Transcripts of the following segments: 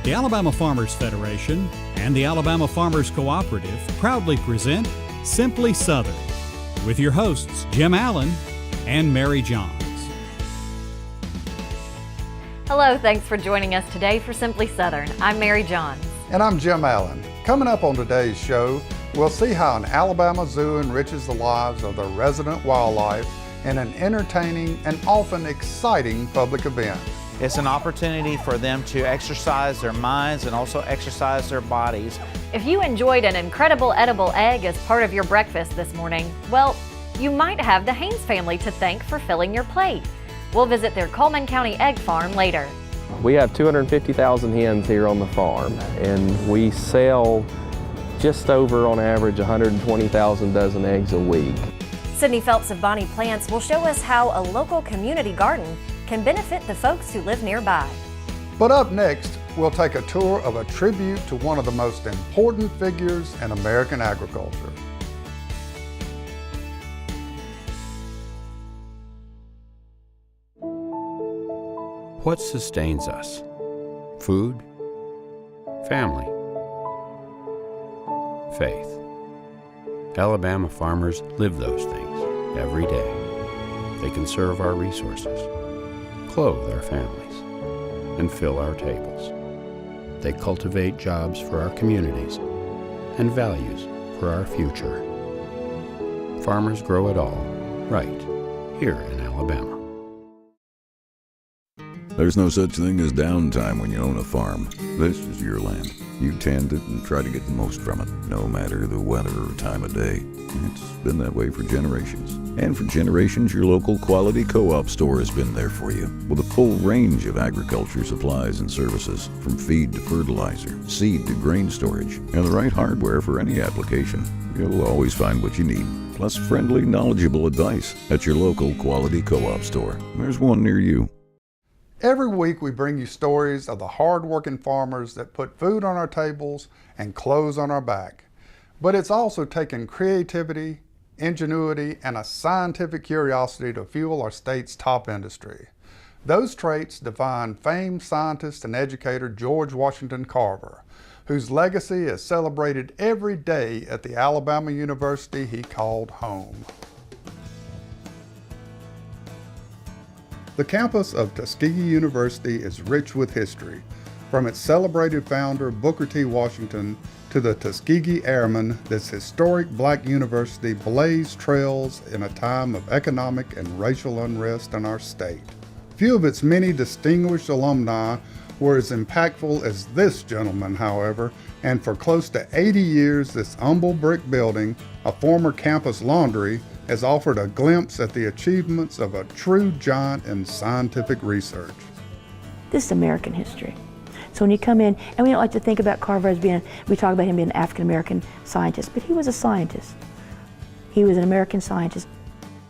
The Alabama Farmers Federation and the Alabama Farmers Cooperative proudly present Simply Southern with your hosts Jim Allen and Mary Johns. Hello, thanks for joining us today for Simply Southern. I'm Mary Johns. And I'm Jim Allen. Coming up on today's show, we'll see how an Alabama zoo enriches the lives of the resident wildlife in an entertaining and often exciting public event. It's an opportunity for them to exercise their minds and also exercise their bodies. If you enjoyed an incredible edible egg as part of your breakfast this morning, well, you might have the Haynes family to thank for filling your plate. We'll visit their Coleman County egg farm later. We have 250,000 hens here on the farm, and we sell just over, on average, 120,000 dozen eggs a week. Sidney Phelps of Bonnie Plants will show us how a local community garden can benefit the folks who live nearby. But up next, we'll take a tour of a tribute to one of the most important figures in American agriculture. What sustains us? Food? Family? Faith. Alabama farmers live those things every day. They conserve our resources, clothe our families, and fill our tables. They cultivate jobs for our communities and values for our future. Farmers grow it all right here in Alabama. There's no such thing as downtime when you own a farm. This is your land. You tend it and try to get the most from it, no matter the weather or time of day. It's been that way for generations. And for generations, your local quality co-op store has been there for you, with a full range of agriculture supplies and services, from feed to fertilizer, seed to grain storage, and the right hardware for any application. You'll always find what you need, plus friendly, knowledgeable advice at your local quality co-op store. There's one near you. Every week we bring you stories of the hard-working farmers that put food on our tables and clothes on our back. But it's also taken creativity, ingenuity, and a scientific curiosity to fuel our state's top industry. Those traits define famed scientist and educator George Washington Carver, whose legacy is celebrated every day at the Alabama University he called home. The campus of Tuskegee University is rich with history, from its celebrated founder Booker T. Washington to the Tuskegee Airmen. This historic black university blazed trails in a time of economic and racial unrest in our state. Few of its many distinguished alumni were as impactful as this gentleman, however, and for close to 80 years this humble brick building, a former campus laundry, has offered a glimpse at the achievements of a true giant in scientific research. This is American history. So when you come in, and we don't like to think about Carver as being, we talk about him being an African-American scientist, but he was a scientist. He was an American scientist.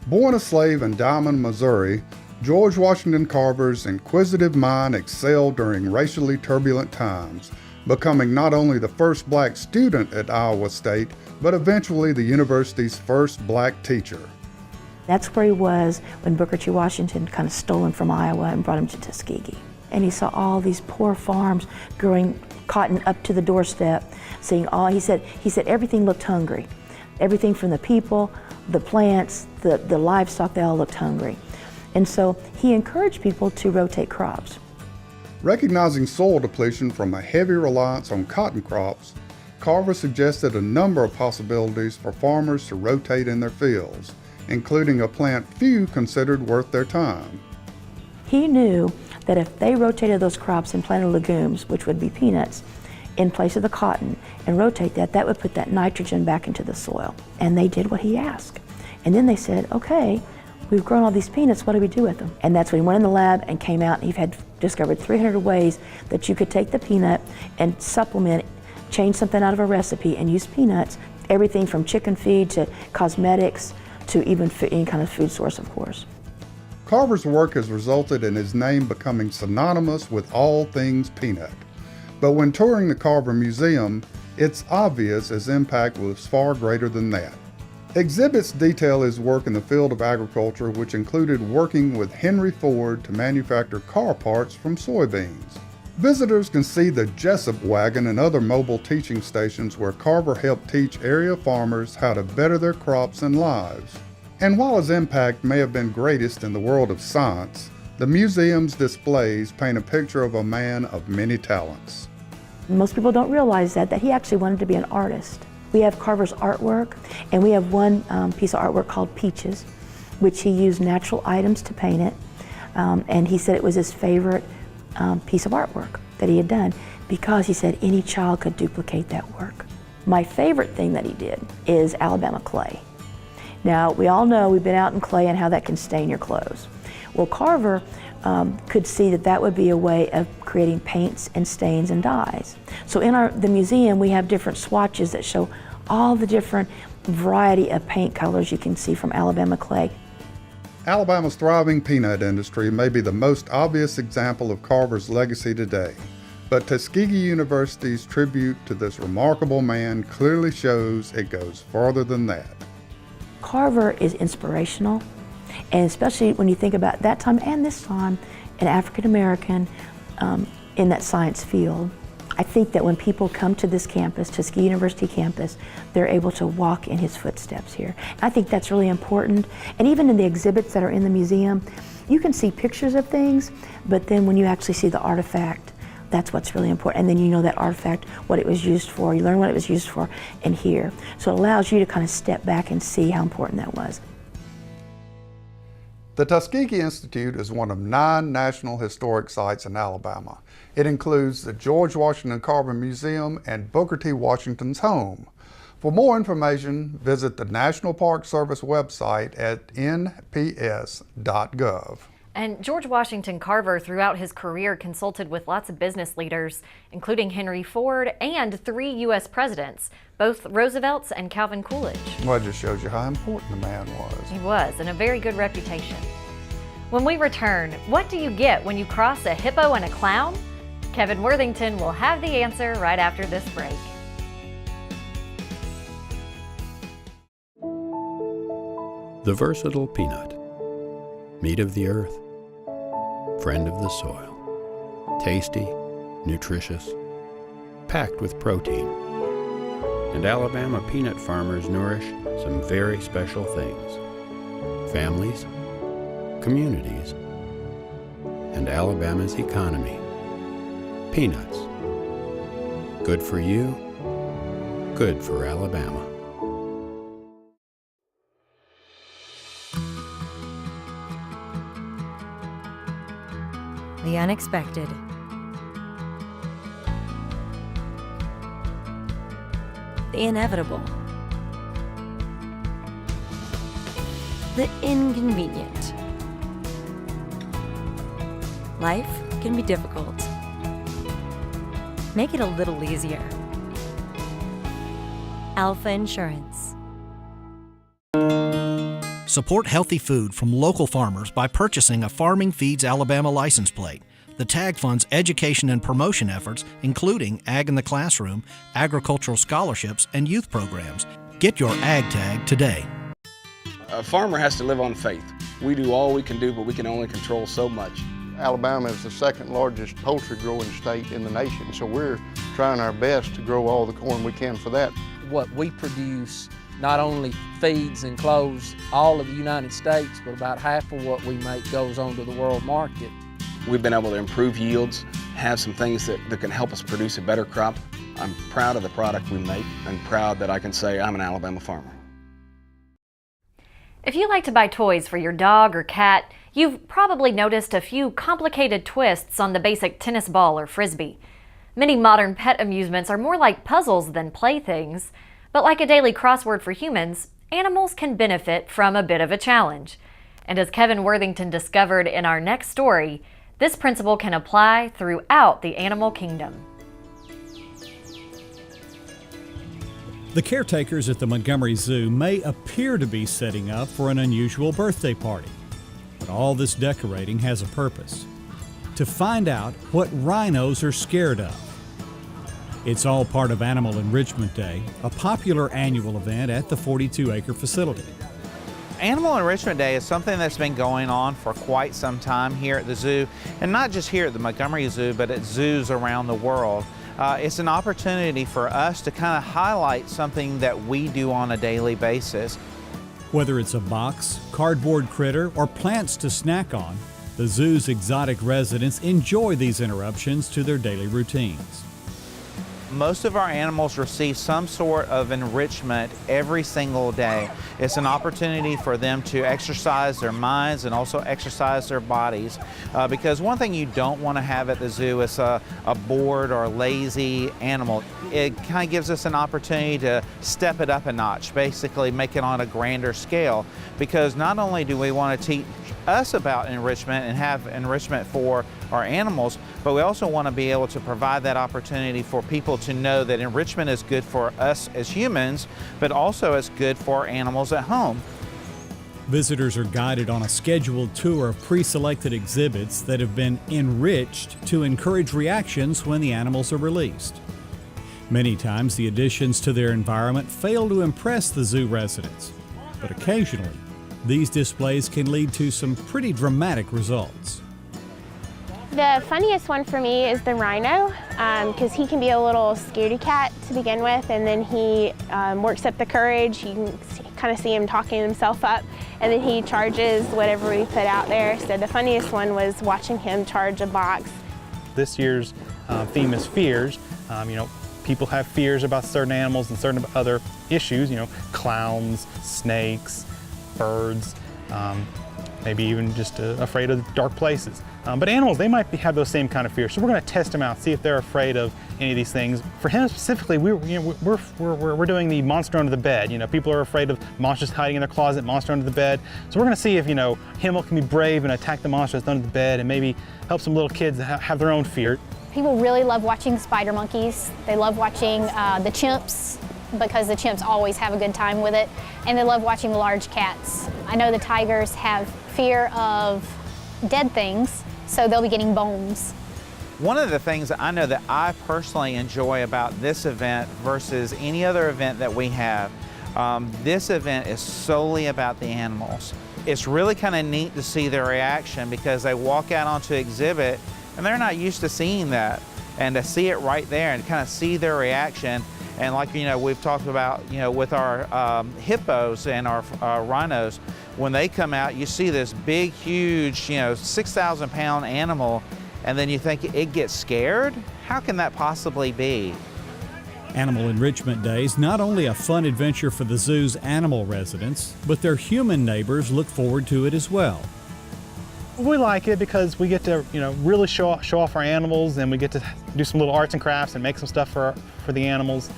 Born a slave in Diamond, Missouri, George Washington Carver's inquisitive mind excelled during racially turbulent times, becoming not only the first black student at Iowa State, but eventually the university's first black teacher. That's where he was when Booker T. Washington kind of stole him from Iowa and brought him to Tuskegee. And he saw all these poor farms growing cotton up to the doorstep, seeing all, he said everything looked hungry. Everything from the people, the plants, the livestock, they all looked hungry. And so he encouraged people to rotate crops. Recognizing soil depletion from a heavy reliance on cotton crops, Carver suggested a number of possibilities for farmers to rotate in their fields, including a plant few considered worth their time. He knew that if they rotated those crops and planted legumes, which would be peanuts, in place of the cotton, and rotate that, that would put that nitrogen back into the soil. And they did what he asked. And then they said, okay, we've grown all these peanuts, what do we do with them? And that's when he went in the lab and came out, and he had discovered 300 ways that you could take the peanut and supplement, change something out of a recipe and use peanuts, everything from chicken feed to cosmetics to even any kind of food source, of course. Carver's work has resulted in his name becoming synonymous with all things peanut. But when touring the Carver Museum, it's obvious his impact was far greater than that. Exhibits detail his work in the field of agriculture, which included working with Henry Ford to manufacture car parts from soybeans. Visitors can see the Jessup wagon and other mobile teaching stations where Carver helped teach area farmers how to better their crops and lives. And while his impact may have been greatest in the world of science, the museum's displays paint a picture of a man of many talents. Most people don't realize that he actually wanted to be an artist. We have Carver's artwork, and we have one piece of artwork called Peaches, which he used natural items to paint it, and he said it was his favorite piece of artwork that he had done because he said any child could duplicate that work. My favorite thing that he did is Alabama clay. Now, we all know we've been out in clay and how that can stain your clothes. Well, Carver could see that that would be a way of creating paints and stains and dyes. So in the museum, we have different swatches that show all the different variety of paint colors you can see from Alabama clay. Alabama's thriving peanut industry may be the most obvious example of Carver's legacy today, but Tuskegee University's tribute to this remarkable man clearly shows it goes farther than that. Carver is inspirational, and especially when you think about that time and this time, an African American in that science field. I think that when people come to this campus, Tuskegee University campus, they're able to walk in his footsteps here. I think that's really important. And even in the exhibits that are in the museum, you can see pictures of things, but then when you actually see the artifact, that's what's really important. And then you know that artifact, what it was used for, you learn what it was used for in here. So it allows you to kind of step back and see how important that was. The Tuskegee Institute is one of 9 National Historic Sites in Alabama. It includes the George Washington Carver Museum and Booker T. Washington's home. For more information, visit the National Park Service website at nps.gov. And George Washington Carver, throughout his career, consulted with lots of business leaders, including Henry Ford and 3 U.S. presidents, both Roosevelt's and Calvin Coolidge. Well, it just shows you how important the man was. He was, and a very good reputation. When we return, what do you get when you cross a hippo and a clown? Kevin Worthington will have the answer right after this break. The versatile peanut. Meat of the earth. Friend of the soil. Tasty, nutritious, packed with protein. And Alabama peanut farmers nourish some very special things. Families, communities, and Alabama's economy. Peanuts. Good for you, good for Alabama. The unexpected. The inevitable. The inconvenient. Life can be difficult. Make it a little easier. Alpha Insurance. Support healthy food from local farmers by purchasing a Farming Feeds Alabama license plate. The tag funds education and promotion efforts, including Ag in the Classroom, agricultural scholarships, and youth programs. Get your Ag tag today. A farmer has to live on faith. We do all we can do, but we can only control so much. Alabama is the 2nd largest poultry growing state in the nation, so we're trying our best to grow all the corn we can for that. What we produce not only feeds and clothes all of the United States, but about half of what we make goes on to the world market. We've been able to improve yields, have some things that can help us produce a better crop. I'm proud of the product we make and proud that I can say I'm an Alabama farmer. If you like to buy toys for your dog or cat, you've probably noticed a few complicated twists on the basic tennis ball or frisbee. Many modern pet amusements are more like puzzles than playthings, but like a daily crossword for humans, animals can benefit from a bit of a challenge. And as Kevin Worthington discovered in our next story, this principle can apply throughout the animal kingdom. The caretakers at the Montgomery Zoo may appear to be setting up for an unusual birthday party, but all this decorating has a purpose: to find out what rhinos are scared of. It's all part of Animal Enrichment Day, a popular annual event at the 42-acre facility. Animal Enrichment Day is something that's been going on for quite some time here at the zoo, and not just here at the Montgomery Zoo, but at zoos around the world. It's an opportunity for us to kind of highlight something that we do on a daily basis. Whether it's a box, cardboard critter, or plants to snack on, the zoo's exotic residents enjoy these interruptions to their daily routines. Most of our animals receive some sort of enrichment every single day. It's an opportunity for them to exercise their minds and also exercise their bodies. Because one thing you don't want to have at the zoo is a bored or lazy animal. It kind of gives us an opportunity to step it up a notch, basically make it on a grander scale. Because not only do we want to teach us about enrichment and have enrichment for our animals, but we also want to be able to provide that opportunity for people to know that enrichment is good for us as humans, but also it's good for animals at home. Visitors are guided on a scheduled tour of pre-selected exhibits that have been enriched to encourage reactions when the animals are released. Many times the additions to their environment fail to impress the zoo residents, but occasionally these displays can lead to some pretty dramatic results. The funniest one for me is the rhino, because he can be a little scaredy cat to begin with, and then he works up the courage. You can kind of see him talking himself up, and then he charges whatever we put out there. So the funniest one was watching him charge a box. This year's theme is fears. People have fears about certain animals and certain other issues, clowns, snakes, birds, maybe even just afraid of dark places. But animals, they might have those same kind of fears. So we're going to test them out, see if they're afraid of any of these things. For him specifically, we're doing the monster under the bed. People are afraid of monsters hiding in their closet, monster under the bed. So we're going to see if Himmel can be brave and attack the monster that's under the bed, and maybe help some little kids have their own fear. People really love watching spider monkeys. They love watching the chimps, because the chimps always have a good time with it, and they love watching the large cats. I know the tigers have fear of dead things, so they'll be getting bones. One of the things that I know that I personally enjoy about this event versus any other event that we have, this event is solely about the animals. It's really kind of neat to see their reaction, because they walk out onto exhibit and they're not used to seeing that, and to see it right there and kind of see their reaction. And like we've talked about, with our hippos and our rhinos, when they come out, you see this big, huge, 6,000-pound animal, and then you think it gets scared? How can that possibly be? Animal Enrichment Day is not only a fun adventure for the zoo's animal residents, but their human neighbors look forward to it as well. We like it because we get to, really show off our animals, and we get to do some little arts and crafts and make some stuff for the animals.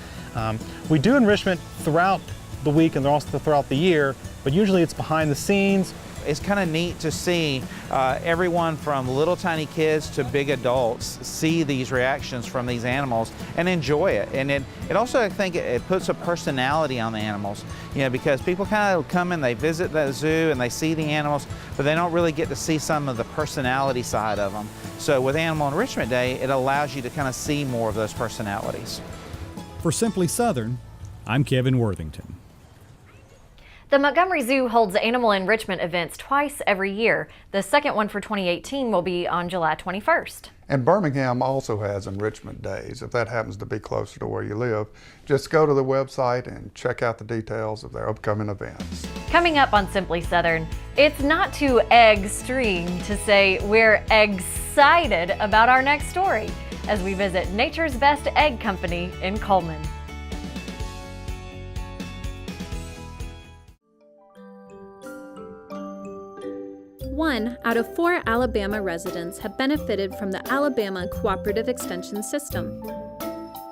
We do enrichment throughout the week and also throughout the year, but usually it's behind the scenes. It's kind of neat to see everyone from little tiny kids to big adults see these reactions from these animals and enjoy it. And it also, I think, it puts a personality on the animals, because people kind of come and they visit the zoo and they see the animals, but they don't really get to see some of the personality side of them. So with Animal Enrichment Day, it allows you to kind of see more of those personalities. For Simply Southern, I'm Kevin Worthington. The Montgomery Zoo holds animal enrichment events twice every year. The second one for 2018 will be on July 21st. And Birmingham also has enrichment days, if that happens to be closer to where you live. Just go to the website and check out the details of their upcoming events. Coming up on Simply Southern, it's not too extreme to say we're excited about our next story as we visit Nature's Best Egg Company in Coleman. One out of 4 Alabama residents have benefited from the Alabama Cooperative Extension System.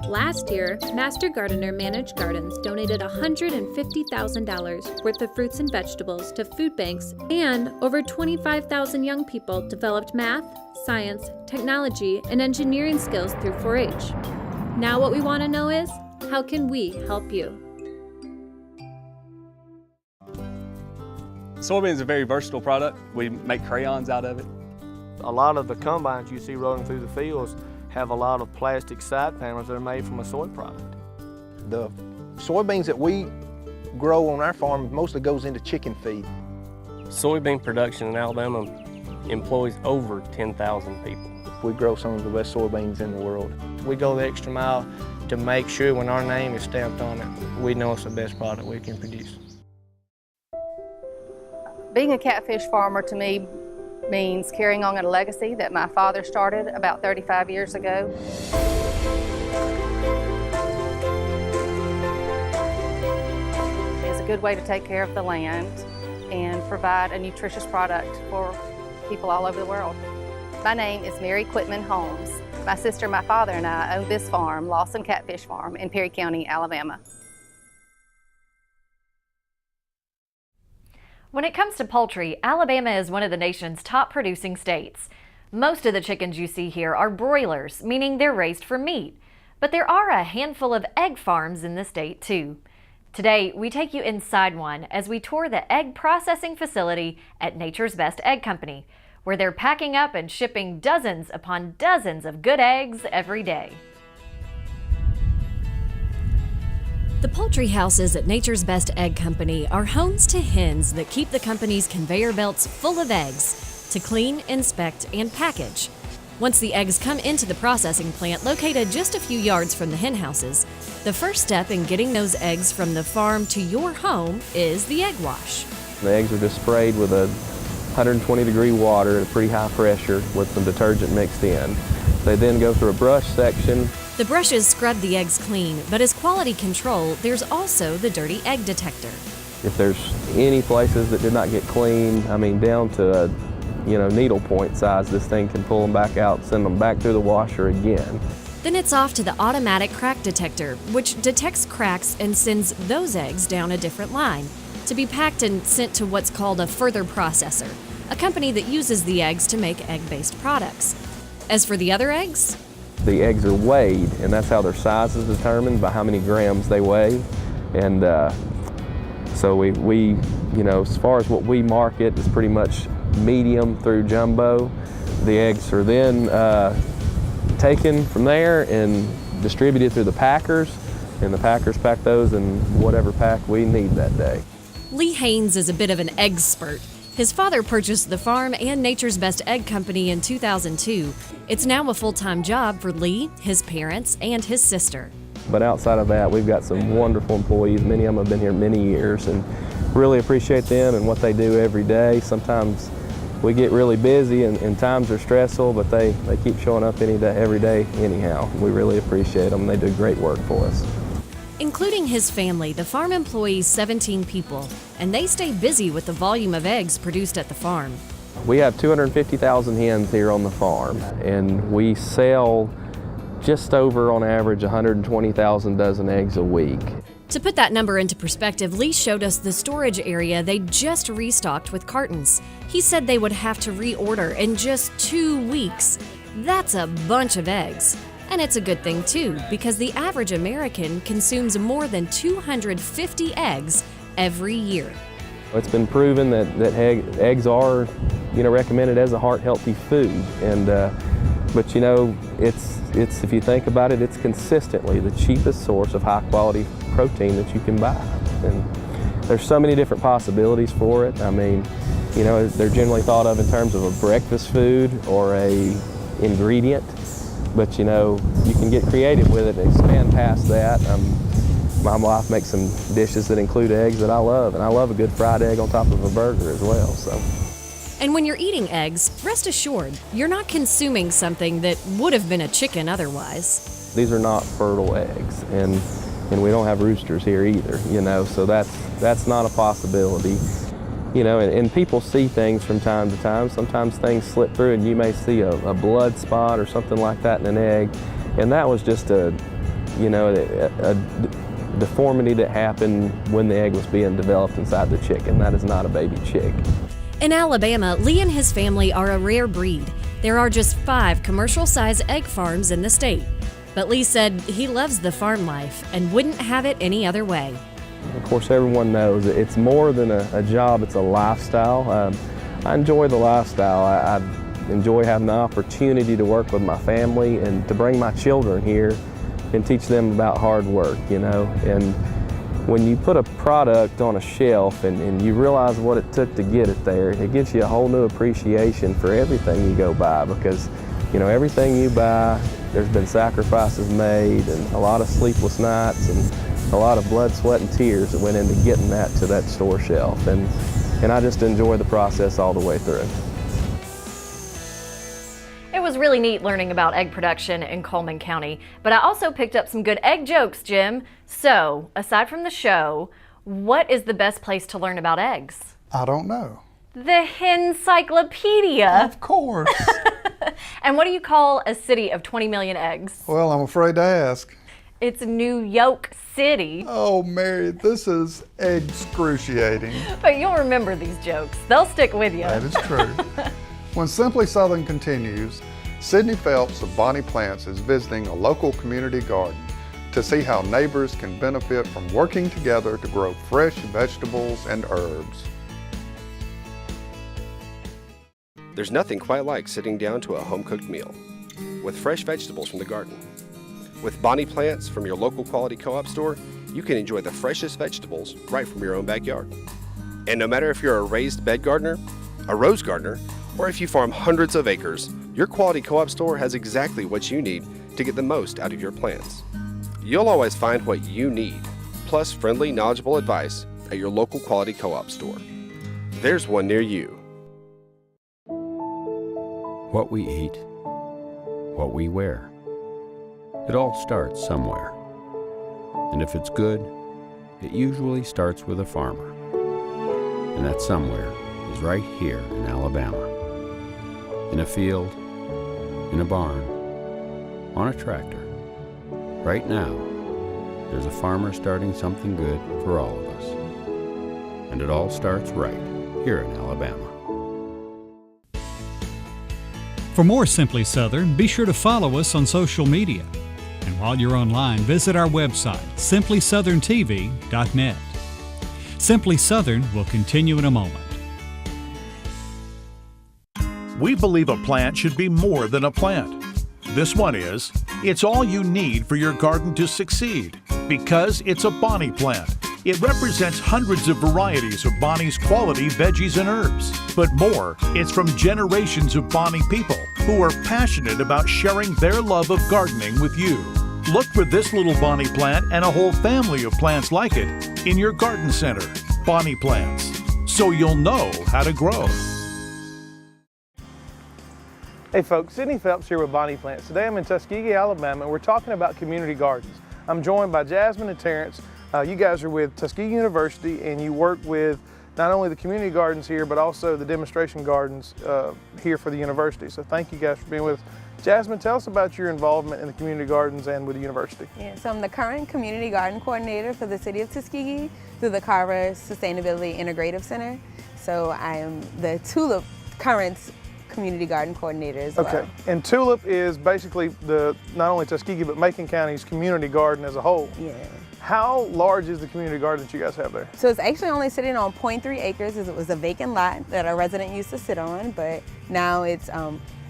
Last year, Master Gardener Managed Gardens donated $150,000 worth of fruits and vegetables to food banks, and over 25,000 young people developed math, science, technology, and engineering skills through 4-H. Now what we want to know is, how can we help you? Soybean is a very versatile product. We make crayons out of it. A lot of the combines you see rolling through the fields have a lot of plastic side panels that are made from a soy product. The soybeans that we grow on our farm mostly goes into chicken feed. Soybean production in Alabama employs over 10,000 people. We grow some of the best soybeans in the world. We go the extra mile to make sure when our name is stamped on it, we know it's the best product we can produce. Being a catfish farmer to me means carrying on a legacy that my father started about 35 years ago. It's a good way to take care of the land and provide a nutritious product for people all over the world. My name is Mary Quitman Holmes. My sister, my father, and I own this farm, Lawson Catfish Farm, in Perry County, Alabama. When it comes to poultry, Alabama is one of the nation's top producing states. Most of the chickens you see here are broilers, meaning they're raised for meat. But there are a handful of egg farms in the state too. Today, we take you inside one as we tour the egg processing facility at Nature's Best Egg Company, where they're packing up and shipping dozens upon dozens of good eggs every day. The poultry houses at Nature's Best Egg Company are homes to hens that keep the company's conveyor belts full of eggs to clean, inspect, and package. Once the eggs come into the processing plant located just a few yards from the hen houses, the first step in getting those eggs from the farm to your home is the egg wash. The eggs are just sprayed with a 120-degree water at a pretty high pressure with some detergent mixed in. They then go through a brush section. The brushes scrub the eggs clean, but as quality control, there's also the dirty egg detector. If there's any places that did not get clean, I mean down to needle point size, this thing can pull them back out, send them back through the washer again. Then it's off to the automatic crack detector, which detects cracks and sends those eggs down a different line to be packed and sent to what's called a further processor, a company that uses the eggs to make egg-based products. As for the other eggs? The eggs are weighed, and that's how their size is determined, by how many grams they weigh. And so we as far as what we market is pretty much medium through jumbo. The eggs are then taken from there and distributed through the packers, and the packers pack those in whatever pack we need that day. Lee Haynes is a bit of an egg-spert. His father purchased the farm and Nature's Best Egg Company in 2002. It's now a full-time job for Lee, his parents, and his sister. But outside of that, we've got some wonderful employees. Many of them have been here many years, and really appreciate them and what they do every day. Sometimes we get really busy and times are stressful, but they keep showing up every day anyhow. We really appreciate them. They do great work for us. Including his family, the farm employs 17 people, and they stay busy with the volume of eggs produced at the farm. We have 250,000 hens here on the farm, and we sell just over, on average, 120,000 dozen eggs a week. To put that number into perspective, Lee showed us the storage area they just restocked with cartons. He said they would have to reorder in just 2 weeks. That's a bunch of eggs. And it's a good thing too, because the average American consumes more than 250 eggs every year. It's been proven that eggs are, recommended as a heart-healthy food, and but it's if you think about it, it's consistently the cheapest source of high-quality protein that you can buy. And there's so many different possibilities for it. I mean, they're generally thought of in terms of a breakfast food or a ingredient. But you can get creative with it and expand past that. My wife makes some dishes that include eggs that I love, and I love a good fried egg on top of a burger as well. So. And when you're eating eggs, rest assured, you're not consuming something that would have been a chicken otherwise. These are not fertile eggs, and we don't have roosters here either, so that's not a possibility. And people see things from time to time. Sometimes things slip through and you may see a blood spot or something like that in an egg. And that was just a deformity that happened when the egg was being developed inside the chicken. That is not a baby chick. In Alabama, Lee and his family are a rare breed. There are just 5 commercial-size egg farms in the state. But Lee said he loves the farm life and wouldn't have it any other way. Of course, everyone knows it's more than a job, it's a lifestyle. I enjoy the lifestyle. I enjoy having the opportunity to work with my family and to bring my children here and teach them about hard work, And when you put a product on a shelf and you realize what it took to get it there, it gives you a whole new appreciation for everything you go buy, because everything you buy, there's been sacrifices made and a lot of sleepless nights and a lot of blood, sweat, and tears that went into getting that to that store shelf. And I just enjoy the process all the way through. It was really neat learning about egg production in Coleman County, but I also picked up some good egg jokes, Jim. So, aside from the show, what is the best place to learn about eggs? I don't know. The Hencyclopedia. Of course. And what do you call a city of 20 million eggs? Well, I'm afraid to ask. It's New York City. Oh, Mary, this is excruciating. But you'll remember these jokes. They'll stick with you. That is true. When Simply Southern continues, Sidney Phelps of Bonnie Plants is visiting a local community garden to see how neighbors can benefit from working together to grow fresh vegetables and herbs. There's nothing quite like sitting down to a home-cooked meal with fresh vegetables from the garden. With Bonnie Plants from your local quality co-op store, you can enjoy the freshest vegetables right from your own backyard. And no matter if you're a raised bed gardener, a rose gardener, or if you farm hundreds of acres, your quality co-op store has exactly what you need to get the most out of your plants. You'll always find what you need, plus friendly, knowledgeable advice at your local quality co-op store. There's one near you. What we eat, what we wear. It all starts somewhere. And if it's good, it usually starts with a farmer. And that somewhere is right here in Alabama. In a field, in a barn, on a tractor. Right now, there's a farmer starting something good for all of us. And it all starts right here in Alabama. For more Simply Southern, be sure to follow us on social media. And while you're online, visit our website, simplysouthern.tv.net. Simply Southern will continue in a moment. We believe a plant should be more than a plant. This one is. It's all you need for your garden to succeed, because it's a Bonnie plant. It represents hundreds of varieties of Bonnie's quality veggies and herbs. But more, it's from generations of Bonnie people who are passionate about sharing their love of gardening with you. Look for this little Bonnie plant and a whole family of plants like it in your garden center. Bonnie Plants, so you'll know how to grow. Hey folks, Sidney Phelps here with Bonnie Plants. Today I'm in Tuskegee, Alabama, and we're talking about community gardens. I'm joined by Jasmine and Terrence. You guys are with Tuskegee University, and you work with not only the community gardens here, but also the demonstration gardens here for the university. So thank you guys for being with us. Jasmine, tell us about your involvement in the community gardens and with the university. Yeah, so I'm the current community garden coordinator for the city of Tuskegee through the Carver Sustainability Integrative Center. So I am the TULIP current community garden coordinator as well. Okay, and TULIP is basically the not only Tuskegee but Macon County's community garden as a whole. Yeah. How large is the community garden that you guys have there? So it's actually only sitting on 0.3 acres, as it was a vacant lot that a resident used to sit on, but now it's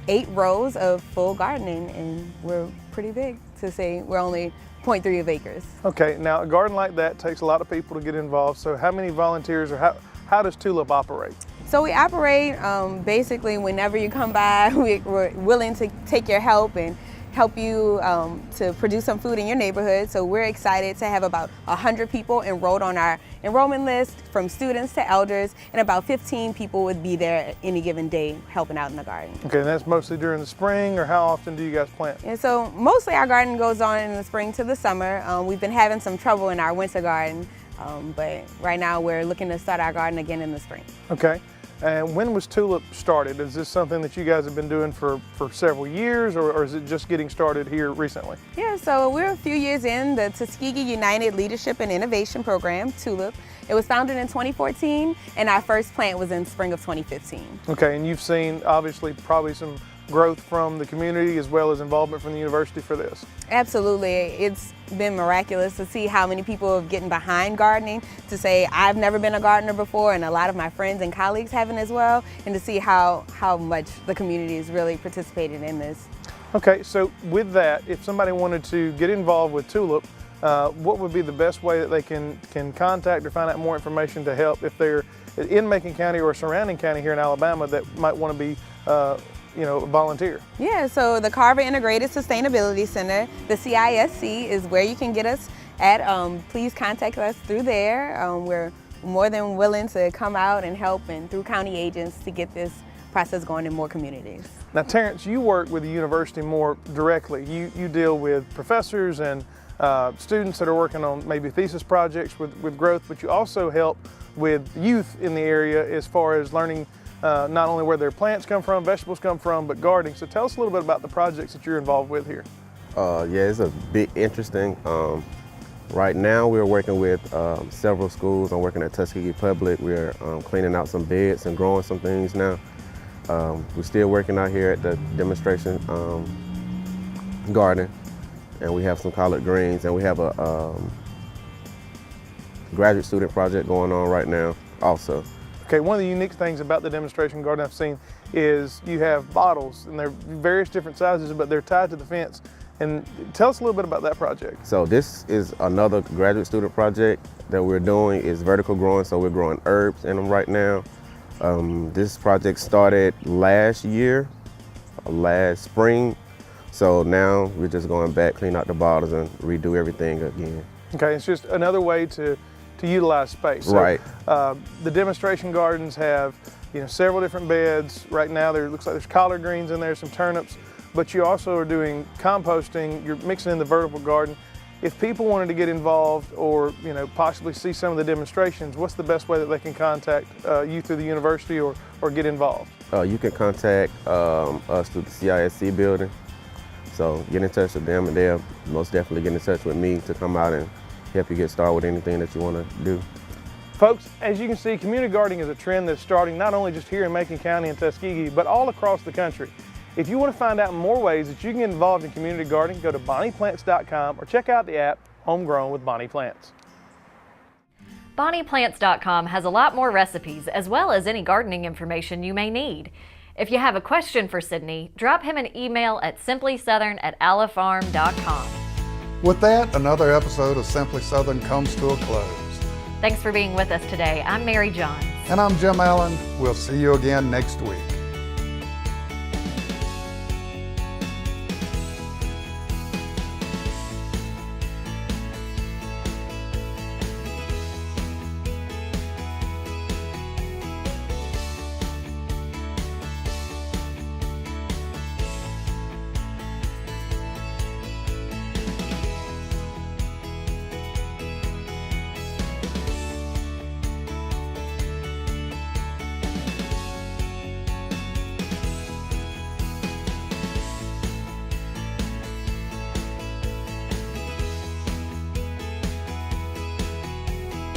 8 rows of full gardening, and we're pretty big to say we're only 0.3 of acres. Okay, now a garden like that takes a lot of people to get involved, so how many volunteers, or how does TULIP operate? So we operate basically whenever you come by, we're willing to take your help and help you to produce some food in your neighborhood. So we're excited to have about 100 people enrolled on our enrollment list, from students to elders, and about 15 people would be there any given day helping out in the garden. Okay, and that's mostly during the spring, or how often do you guys plant? And so mostly our garden goes on in the spring to the summer. We've been having some trouble in our winter garden, but right now we're looking to start our garden again in the spring. Okay. And when was TULIP started? Is this something that you guys have been doing for several years, or is it just getting started here recently? Yeah, so we're a few years in the Tuskegee United Leadership and Innovation Program, TULIP. It was founded in 2014, and our first plant was in spring of 2015. Okay, and you've seen obviously probably some growth from the community as well as involvement from the university for this. Absolutely. It's been miraculous to see how many people are getting behind gardening, to say I've never been a gardener before, and a lot of my friends and colleagues haven't as well, and to see how much the community is really participating in this. Okay, so with that, if somebody wanted to get involved with TULIP, what would be the best way that they can contact or find out more information to help if they're in Macon County or a surrounding county here in Alabama that might want to be a volunteer? Yeah, so the Carver Integrated Sustainability Center, the CISC, is where you can get us at. Please contact us through there. We're more than willing to come out and help and through county agents to get this process going in more communities. Now, Terrence, you work with the university more directly. You deal with professors and students that are working on maybe thesis projects with growth, but you also help with youth in the area as far as learning not only where their plants come from, vegetables come from, but gardening. So tell us a little bit about the projects that you're involved with here. Yeah, it's a bit interesting. Right now we're working with several schools. I'm working at Tuskegee Public. We're cleaning out some beds and growing some things now. We're still working out here at the demonstration garden, and we have some collard greens, and we have a graduate student project going on right now also. Okay, one of the unique things about the demonstration garden I've seen is you have bottles, and they're various different sizes, but they're tied to the fence. And tell us a little bit about that project. So this is another graduate student project that we're doing. Is vertical growing, so we're growing herbs in them right now. This project started last spring. So now we're just going back, clean out the bottles and redo everything again. Okay, it's just another way to utilize space. So, right. The demonstration gardens have several different beds. Right now there looks like there's collard greens in there, some turnips, but you also are doing composting. You're mixing in the vertical garden. If people wanted to get involved or possibly see some of the demonstrations, what's the best way that they can contact you through the university or get involved? You can contact us through the CISC building. So get in touch with them, and they'll most definitely get in touch with me to come out and help you get started with anything that you want to do. Folks, as you can see, community gardening is a trend that's starting not only just here in Macon County and Tuskegee, but all across the country. If you want to find out more ways that you can get involved in community gardening, go to bonnieplants.com or check out the app Homegrown with Bonnie Plants. BonniePlants.com has a lot more recipes as well as any gardening information you may need. If you have a question for Sidney, drop him an email at simplysouthern@alafarm.com. With that, another episode of Simply Southern comes to a close. Thanks for being with us today. I'm Mary Johns. And I'm Jim Allen. We'll see you again next week.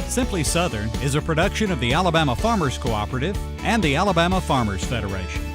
Simply Southern is a production of the Alabama Farmers Cooperative and the Alabama Farmers Federation.